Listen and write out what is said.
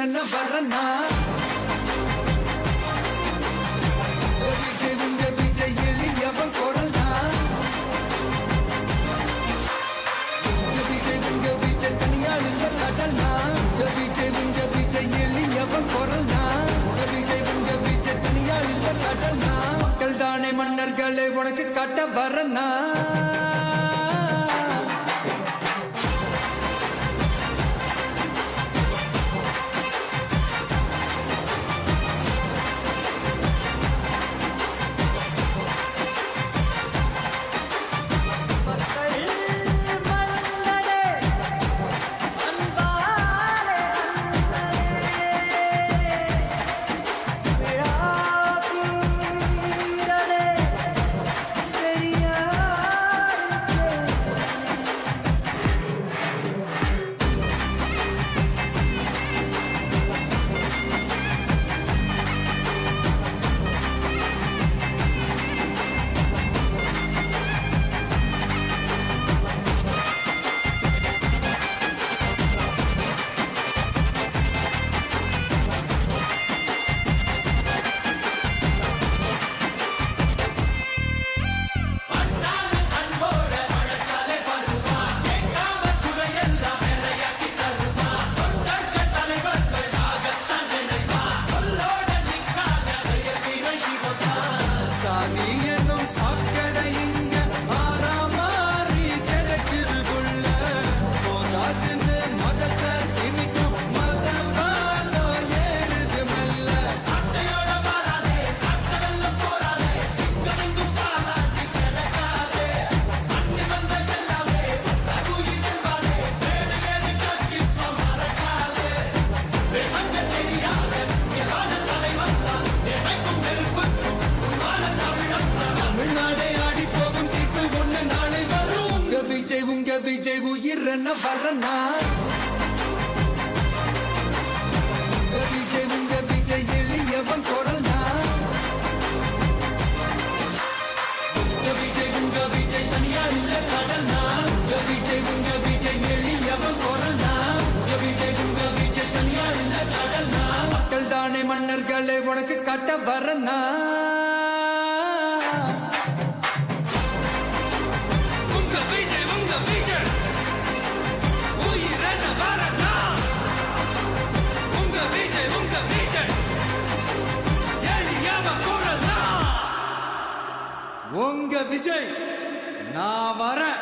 உயிரன வரனா விஜய் உங்க விஜய் எளியவன் குரல்னா விஜய் உங்க விஜய் தனியால் இல்ல கடல்னா விஜய் உங்க விஜய் எளியவன் குரல்னா விஜய் உங்க விஜய் தனியால் இல்ல கடல்னா மக்கள் தானே மன்னர்களை உனக்கு காட்ட வரனா விஜய் உயிரன வரனா விஜய் உங்க விஜய் எளியவன் குரல்னா விஜய் உங்க விஜய் தனியார் இல்ல கடல்னா விஜய் உங்க விஜய் எளியவன் குரல்னா விஜய் உங்க விஜய் தனியார் இல்ல கடல்னா மக்கள் தானே மன்னர்களை உனக்கு காட்ட வரனா உங்க விஜய் நான் வரேன்.